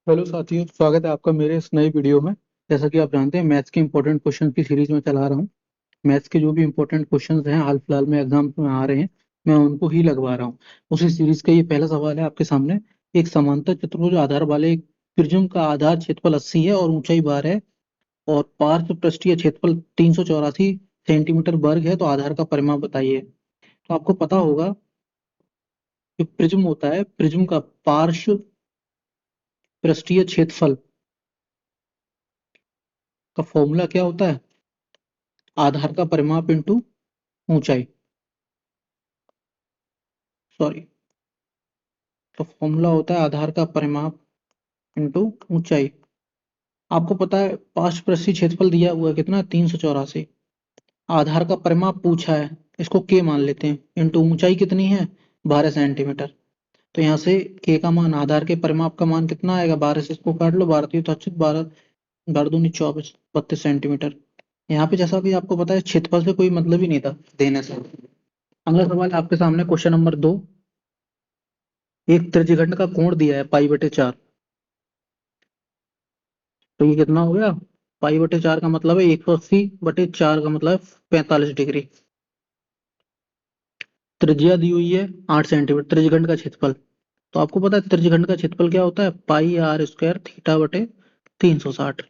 Hello साथियों, स्वागत है आपका मेरे इस नई वीडियो में। जैसा कि आप जानते हैं, मैथ्स के इंपॉर्टेंट क्वेश्चन की सीरीज में चला रहा हूँ। मैथ्स के जो भी इंपॉर्टेंट क्वेश्चंस हैं हाल फिलहाल में एग्जाम में आ रहे हैं, मैं उनको ही लगवा रहा हूँ। उसी सीरीज का ये पहला सवाल है आपके सामने। एक समांतर चतुर्भुज आधार वाले एक प्रिज्म का आधार क्षेत्रफल 80 है और ऊंचाई 12 है, और पार्श्व पृष्ठीय क्षेत्रफल 384 सेंटीमीटर वर्ग है, तो आधार का परिमाप बताइए। तो आपको पता होगा, जो प्रिज्म होता है, प्रिज्म का पार्श्व पृष्ठीय क्षेत्रफल का फॉर्मूला क्या होता है? आधार का परिमाप इंटू ऊंचाई। सॉरी, तो फॉर्मूला होता है आधार का परिमाप इंटू ऊंचाई। आपको पता है पार्श्व पृष्ठीय क्षेत्रफल दिया हुआ है कितना, 384। आधार का परिमाप पूछा है, इसको के मान लेते हैं, इंटू ऊंचाई कितनी है, 12 सेंटीमीटर। तो यहाँ से के का मान, आधार के परिमाप का मान कितना आएगा, 12 से इसको काट लो, 12 तो अच्छी 12, 12 दूनी 24, 32 सेंटीमीटर। यहाँ पे जैसा भी आपको पता है, क्षेत्रफल से कोई मतलब ही नहीं था देने से। अगला सवाल आपके सामने, क्वेश्चन नंबर 2। एक त्रिज्यखंड का कोण दिया है पाई/4। तो ये कितना हो गया, पाई/4 का मतलब है 180/4 का मतलब है 45 डिग्री। त्रिज्या दी हुई है 8 सेंटीमीटर, त्रिज्यखंड का क्षेत्रफल। तो आपको पता है त्रिज्यखंड का क्षेत्रफल क्या होता है, पाई r² थीटा/360।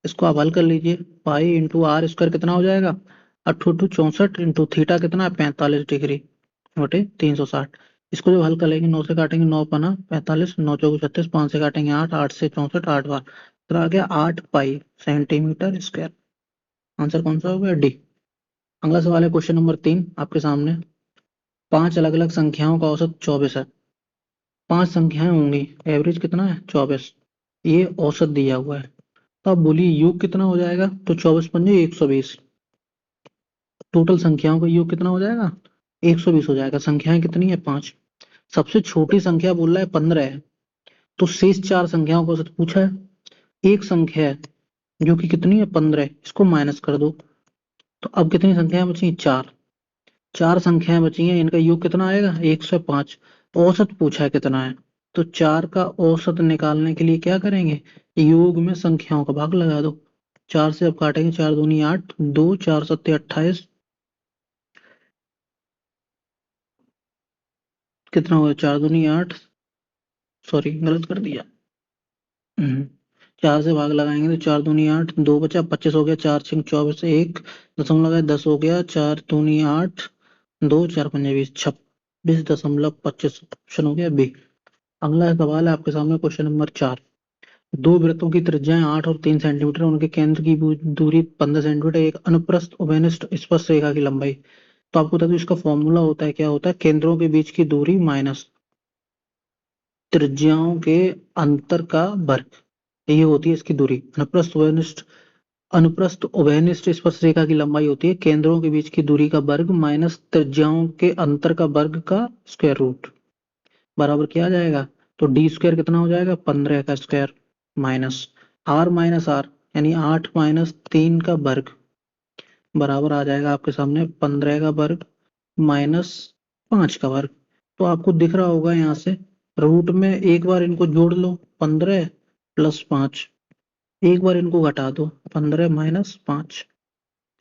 इसको आप हल कर लीजिए। पाई इंटू r² कितना हो जाएगा, 8×8 = 64, इंटू थीटा कितना है, 45 डिग्री/360। इसको जब हल करेंगे, 9 से काटेंगे, 9×5 = 45, 9×4 = 36, 5 से काटेंगे 8, 8 से 64, 8 बार, तो आ गया 8 पाई सेंटीमीटर स्क्वायर। आंसर कौन सा होगा, डी। अगला सवाल है क्वेश्चन नंबर 3 आपके सामने। पांच अलग अलग संख्याओं का औसत 24 है। पांच संख्याएं होंगी, एवरेज कितना है, 24। ये औसत दिया हुआ है। तो आप बोलिए योग कितना हो जाएगा, तो 24×5 = 120। टोटल संख्याओं का योग कितना हो जाएगा, 120 हो जाएगा। संख्याएं कितनी है, पांच। सबसे छोटी संख्या बोल रहा है 15 है, तो शेष चार संख्याओं का औसत पूछा है। एक संख्या है जो कि कितनी है, 15, इसको माइनस कर दो। तो अब कितनी संख्याएं बची, चार। चार संख्याएं बची हैं, इनका योग कितना आएगा, 105। औसत पूछा है कितना है, तो चार का औसत निकालने के लिए क्या करेंगे, योग में संख्याओं का भाग लगा दो। चार से अब काटेंगे, 4 दूनी 8, 2 4 7 28, कितना हुआ, 4 दूनी 8, सॉरी गलत कर दिया। हम्म, चार से भाग लगाएंगे तो 4 दूनी 8, 2 बचा, 25 हो गया, 4 6 24, एक दशमलव लगाए 10 हो गया, 4 दूनी 8, 2 4 5 20, 26.25 ऑप्शन हो गया बी। अगला सवाल है आपके सामने, क्वेश्चन नंबर 4। दो वृत्तों की त्रिज्याएं 8 और 3 सेंटीमीटर, उनके केंद्र की दूरी 15 सेंटीमीटर, एक अनुप्रस्थ उभयनिष्ठ स्पर्श रेखा की लंबाई। तो आपको बता दूं, इसका फॉर्मूला होता है, क्या होता है, केंद्रों के बीच की दूरी माइनस त्रिज्याओं के अंतर का वर्ग, ये होती है इसकी दूरी। अनुप्रस्थ उभयनिष्ठ स्पर्श रेखा की लंबाई होती है केंद्रों के बीच की दूरी का वर्ग माइनस त्रिज्याओं के अंतर का वर्ग का स्क्वायर रूट, बराबर क्या आ जाएगा, तो डी स्क्वायर कितना हो जाएगा, 15 का स्क्वायर, माइनस आर यानी 8 माइनस 3 का वर्ग, बराबर आ जाएगा आपके सामने 15 का वर्ग माइनस 5 का वर्ग। तो आपको दिख रहा होगा यहाँ से, रूट में एक बार इनको जोड़ लो, 15 प्लस 5, एक बार इनको घटा दो, 15 माइनस 5,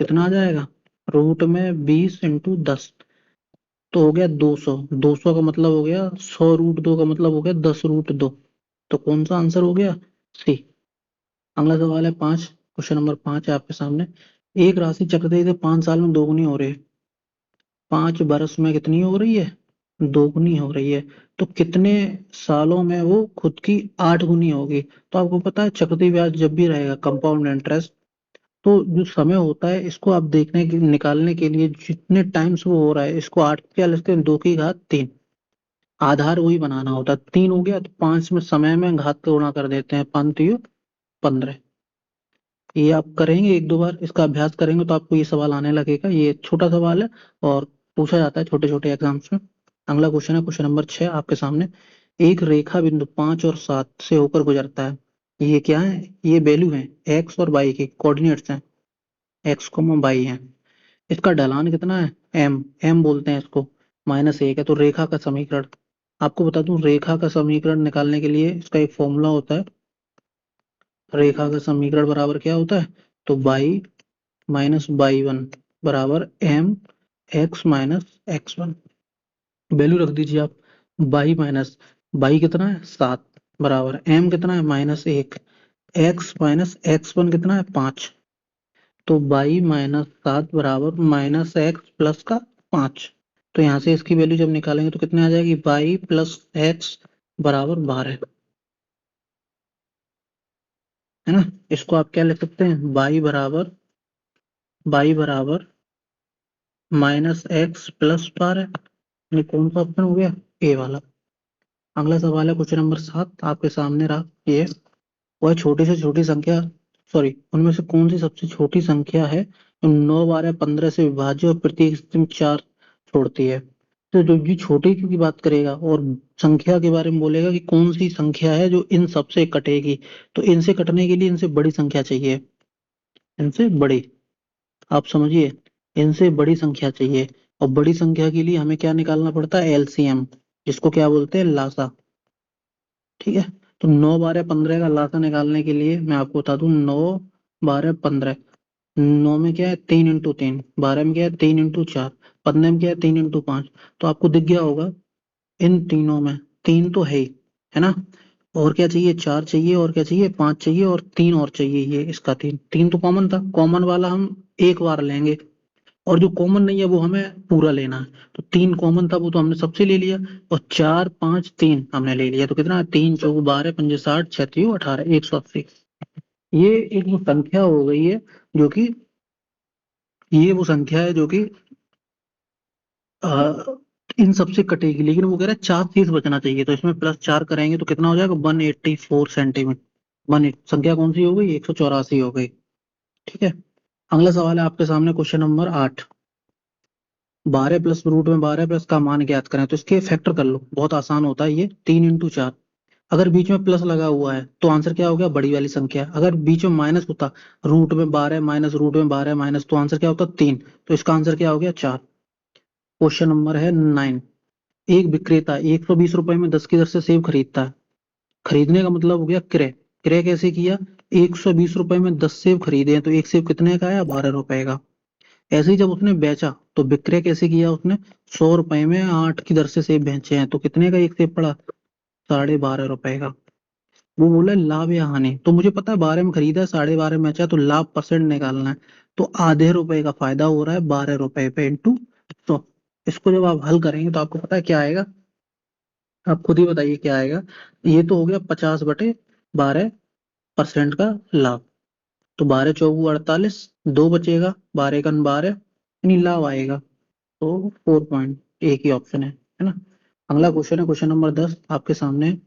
कितना आ जाएगा, रूट में 20 × 10, तो हो गया 200। 200 का मतलब हो गया 100√2 का मतलब हो गया 10√2। तो कौन सा आंसर हो गया, सी। अगला सवाल है 5, क्वेश्चन नंबर 5 है आपके सामने। एक राशि चक्रवृद्धि से 5 साल में दोगुनी हो रही है, 5 बरस में कितनी हो रही है, दोगुनी हो रही है। तो कितने सालों में वो खुद की 8 गुनी होगी। तो आपको पता है चक्रवृद्धि ब्याज जब भी रहेगा, कंपाउंड इंटरेस्ट, तो जो समय होता है इसको आप देखने के निकालने के लिए, जितने टाइम्स वो हो रहा है, इसको 8 क्या लिखते हैं, 2 की घात 3। आधार वही बनाना होता है, 3 हो गया तो 5 में समय में घात को गुणा कर देते हैं, 5×3 = 15। ये आप करेंगे, एक दो बार इसका अभ्यास करेंगे तो आपको ये सवाल आने लगेगा। ये छोटा सवाल है और पूछा जाता है छोटे छोटे एग्जाम्स में। अगला क्वेश्चन है क्वेश्चन नंबर 6 आपके सामने। एक रेखा बिंदु 5 और 7 से होकर गुजरता है। ये क्या है, ये वैल्यू है एक्स और वाई की, कोऑर्डिनेट्स हैं, एक्स को वाई है। इसका ढलान कितना है, एम, एम बोलते हैं इसको, -1 है। तो रेखा का समीकरण, आपको बता दूं, रेखा का समीकरण निकालने के लिए इसका एक फॉर्मूला होता है, रेखा का समीकरण बराबर क्या होता है, तो बाई माइनस बाई वन बराबर m x minus x one. Value रख दीजिए आप, बाई माइनस बाई कितना है 7 बराबर एम कितना है -1, एक्स माइनस एक्स वन कितना है 5। तो बाई माइनस 7 बराबर माइनस एक्स प्लस का 5। तो यहाँ से इसकी वैल्यू जब निकालेंगे तो कितने आ जाएगी, बाई प्लस एक्स बराबर 12, है ना। इसको आप क्या लिख सकते हैं, बाई बराबर माइनस एक्स प्लस 12। ये कौन सा ऑप्शन हो गया, ए वाला। अगला सवाल है क्वेश्चन नंबर 7 आपके सामने रहा। ये वह छोटी से छोटी संख्या, सॉरी, उनमें से कौन सी सबसे छोटी संख्या है जो 9 12 15 से विभाज्य और प्रत्येक स्थिति में 4 छोड़ती है। तो जो ये छोटी की बात करेगा और संख्या के बारे में बोलेगा कि कौन सी संख्या है जो इन सबसे कटेगी, तो इनसे कटने के लिए इनसे बड़ी संख्या चाहिए, इनसे बड़ी, आप समझिए, इनसे बड़ी संख्या चाहिए। और बड़ी संख्या के लिए हमें क्या निकालना पड़ता है, एलसीएम, जिसको क्या बोलते हैं, लासा। ठीक है, तो 9 12 15 का लासा निकालने के लिए मैं आपको बता दूं, 9 12 15, 9 में क्या है 3 × 3, 12 में क्या है 3 × 4, 15 में क्या है 3 × 5। तो आपको दिख गया होगा इन तीनों में 3 तो है ही, है ना। और क्या चाहिए, 4 चाहिए, और क्या चाहिए 5 चाहिए, और 3 और चाहिए, ये इसका 3, 3 तो कॉमन था, कॉमन वाला हम एक बार लेंगे, और जो कॉमन नहीं है वो हमें पूरा लेना है। तो 3 कॉमन था, वो तो हमने सबसे ले लिया, और 4 5 3 हमने ले लिया, तो कितना है 3 4 12 5 60 6 3 18 180। ये एक वो संख्या हो गई है जो कि, ये वो संख्या है जो कि अ, इन सबसे कटेगी, लेकिन वो कह रहा है 4 चीज बचना चाहिए, तो इसमें +4 करेंगे तो कितना हो जाएगा 184 सेंटीमीटर। संख्या कौन सी हो गई, 184 हो गई। ठीक है, अगला सवाल है आपके सामने क्वेश्चन नंबर 8। 12 प्लस रूट में 12 प्लस का मान ज्ञात करें, तो इसके फैक्टर कर लो, बहुत आसान होता है ये, 3 × 4। अगर बीच में प्लस लगा हुआ है तो आंसर क्या हो गया, बड़ी वाली संख्या। अगर बीच में माइनस होता, रूट में 12 माइनस रूट में 12 माइनस, तो आंसर क्या होता 3, तो इसका आंसर क्या हो गया 4। क्वेश्चन नंबर है 9। एक विक्रेता 120 रुपए में 10 की दर से सेब खरीदता है। खरीदने का मतलब हो गया क्रय। क्रय कैसे किया, 120 रुपए में 10 सेब खरीदे हैं, तो एक सेब कितने का आया, 12 रुपए का। ऐसे ही जब उसने बेचा तो विक्रय कैसे किया उसने, 100 रुपए में 8 की दर से सेब बेचे हैं, तो कितने का एक सेब पड़ा, 12.5 रुपए का। वो बोला लाभ या हानि, तो मुझे पता है 12 में खरीदा है, 12.5 में बेचा, तो लाभ परसेंट निकालना है। तो आधे रुपए का फायदा हो रहा है 12 रुपए पे इंटू 100। इसको जब आप हल करेंगे तो आपको पता है क्या आएगा, आप खुद ही बताइए क्या आएगा। ये तो हो गया 50/12% का लाभ। तो 12 चौगु 48, 2 बचेगा, 12 एकन 12, यानी लाभ आएगा। तो 4 पॉइंट, एक ही ऑप्शन है ना। अगला क्वेश्चन है क्वेश्चन नंबर 10 आपके सामने।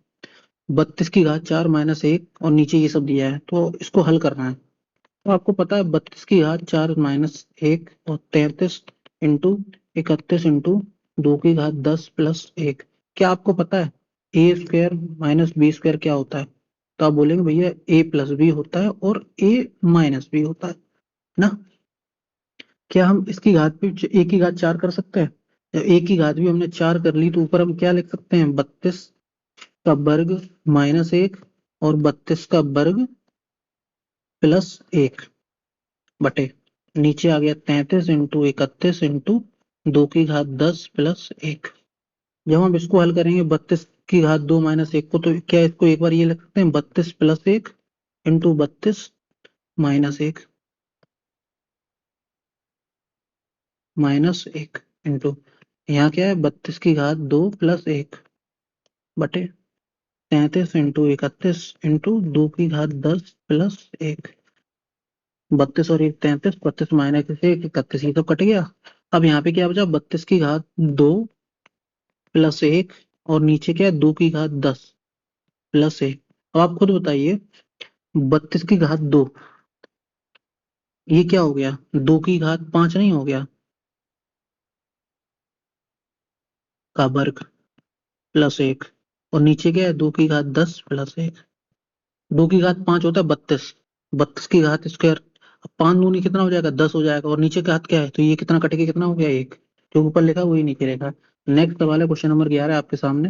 32 की घात 4 माइनस 1 और नीचे ये सब दिया है, तो इसको हल करना है। तो आपको पता है 32 की घात 4 माइनस 1 और 33 इंटू 31 इंटू 2 की घात 10 प्लस 1। क्या आपको पता है ए स्क्वायर माइनस बी स्क्वायर क्या होता है, तो आप बोलेंगे भैया ए प्लस बी होता है और ए माइनस बी होता है ना। क्या हम इसकी घात भी ए की घात 4 कर सकते हैं, जब ए की घात भी हमने 4 कर ली तो ऊपर हम क्या लिख सकते हैं, 32 का वर्ग माइनस 1 और 32 का वर्ग प्लस 1 बटे, नीचे आ गया 33 इंटू 31 इंटू 2 की घात 10 प्लस 1। जब हम इसको हल करेंगे 32 की घात 2 माइनस 1 को, तो क्या इसको एक बार ये लिख सकते हैं 32 plus 1 into 32 minus 1 minus 1 into, यहाँ क्या है 32 की घात 2 प्लस 1 बटे 33 इंटू 31 इंटू 2 की घात 10 प्लस 1। 32 और 1 33, 32 माइनस 1 31, ये तो कट गया। अब यहाँ पे क्या बचा, 32 की घात 2 प्लस 1 और नीचे क्या है 2 की घात 10 प्लस 1। अब आप खुद बताइए, 32 की घात 2 ये क्या हो गया, 2 की घात 5 नहीं हो गया, का वर्ग प्लस 1, और नीचे क्या है 2 की घात 10 प्लस 1। 2 की घात 5 होता है 32, 32 की घात स्क्वायर। अब 5 दूनी कितना हो जाएगा 10 हो जाएगा, और नीचे घात क्या है, तो ये कितना कट के कितना हो गया, एक, जो ऊपर लिखा है वही नीचे लिखा है। नेक्स्ट सवाल है क्वेश्चन नंबर 11 आपके सामने।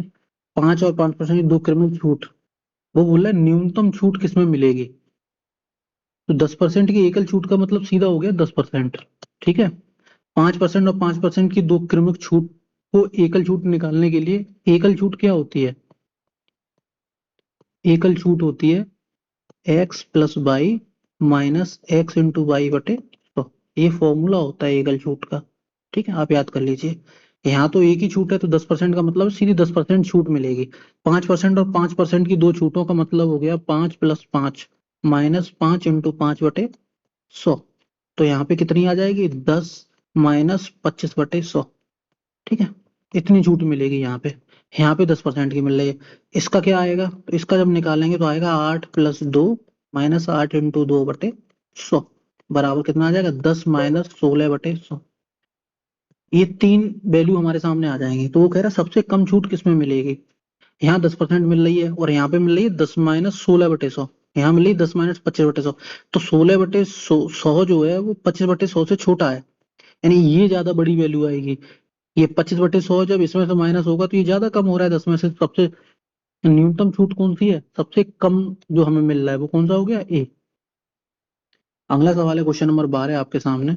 5 और 5% की दो क्रमिक छूट, वो बोल रहा है न्यूनतम छूट किसमें मिलेगी। तो 10% की एकल छूट का मतलब सीधा हो गया 10%। ठीक है, 5% और 5% की दो क्रमिक छूट को एकल छूट निकालने के लिए, एकल छूट क्या होती है? एकल छूट होती है x plus y minus x into y बटे 100। ये फॉर्मूला होता है एकल छूट का। ठीक है, आप याद कर लीजिए। यहाँ तो एक ही छूट है तो 10% का मतलब सीधी 10% छूट मिलेगी। 5% और 5% की दो छूटों का मतलब हो गया 5 प्लस 5 माइनस 5 इंटू 5 बटे 100। तो यहाँ पे कितनी आ जाएगी? 10 माइनस 25 बटे 100। ठीक है, इतनी छूट मिलेगी यहाँ पे। यहाँ पे 10% की मिल रही है। इसका क्या आएगा? तो इसका जब निकालेंगे तो आएगा 8 प्लस 2 माइनस 8 इंटू 2 बटे 100 बराबर कितना आ जाएगा? 10 माइनस 16 बटे 100। ये तीन वैल्यू हमारे सामने आ जाएंगी। तो वो कह रहा है सबसे कम छूट किसमें मिलेगी? यहाँ 10% मिल रही है और यहाँ पे मिल रही है 10 माइनस 16 बटे 100। यहाँ मिल रही है 10 माइनस 25 बटे 100। तो 16 बटे 100 जो है वो 25 बटे 100 से छोटा है, यानी ये ज्यादा बड़ी वैल्यू आएगी। ये 25/100 जब इसमें से माइनस होगा तो ये ज्यादा कम हो रहा है 10 में से। सबसे न्यूनतम छूट कौन सी है? सबसे कम जो हमें मिल रहा है वो कौन सा हो गया? ए। अगला सवाल है क्वेश्चन नंबर 12 आपके सामने।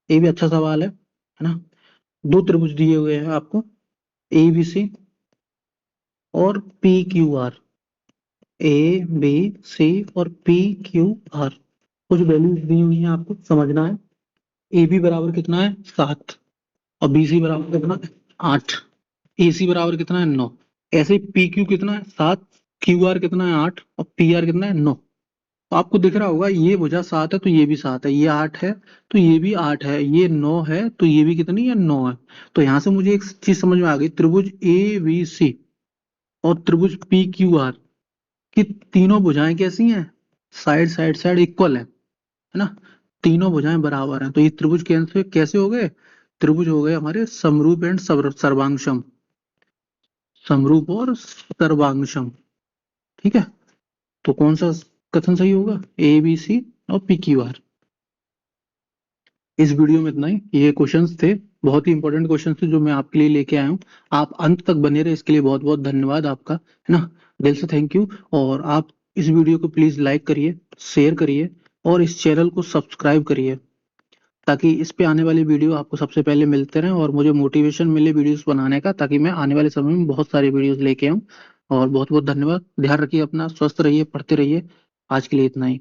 ये भी अच्छा सवाल है ना। दो त्रिभुज दिए हुए हैं आपको, ए बी सी और P Q R. A B C और पी क्यू आर, कुछ वैल्यूज दी हुई हैं, आपको समझना है। ए बी बराबर कितना है? 7। और बी सी बराबर कितना है? 8। ए सी बराबर कितना है? 9। ऐसे पी क्यू कितना है? 7। क्यू आर कितना है? 8। और पी आर कितना है? 9। तो आपको दिख रहा होगा ये भुजा 7 है तो ये भी 7 है, ये 8 है तो ये भी 8 है, ये 9 है तो ये भी कितनी है? 9 है। तो यहां से मुझे एक चीज समझ में आ गई, त्रिभुज ए बी सी और त्रिभुज पी क्यू आर की तीनों भुजाएं कैसी हैं? साइड साइड साइड इक्वल है ना। तीनों भुजाएं बराबर हैं। तो ये त्रिभुज कैसे कैसे हो गए? त्रिभुज हो गए हमारे समरूप एंड सर्वांगसम। समरूप और सर्वांगसम। ठीक है, तो कौन सा कथन सही होगा? ए बी सी और पी क्यू आर। इस वीडियो में इतना ही। ये क्वेश्चंस थे, बहुत ही इंपॉर्टेंट क्वेश्चंस थे जो मैं आपके लिए लेके आया हूँ। आप अंत तक बने रहे, इसके लिए बहुत बहुत धन्यवाद आपका, है ना। दिल से थैंक यू। और आप इस वीडियो को प्लीज लाइक करिए, शेयर करिए और इस चैनल को सब्सक्राइब करिए, ताकि इस पे आने वाली वीडियो आपको सबसे पहले मिलते रहें और मुझे मोटिवेशन मिले वीडियोस बनाने का, ताकि मैं आने वाले समय में बहुत सारी वीडियोस लेके आऊँ। और बहुत बहुत धन्यवाद। ध्यान रखिए अपना, स्वस्थ रहिए, पढ़ते रहिए। आज के लिए इतना ही।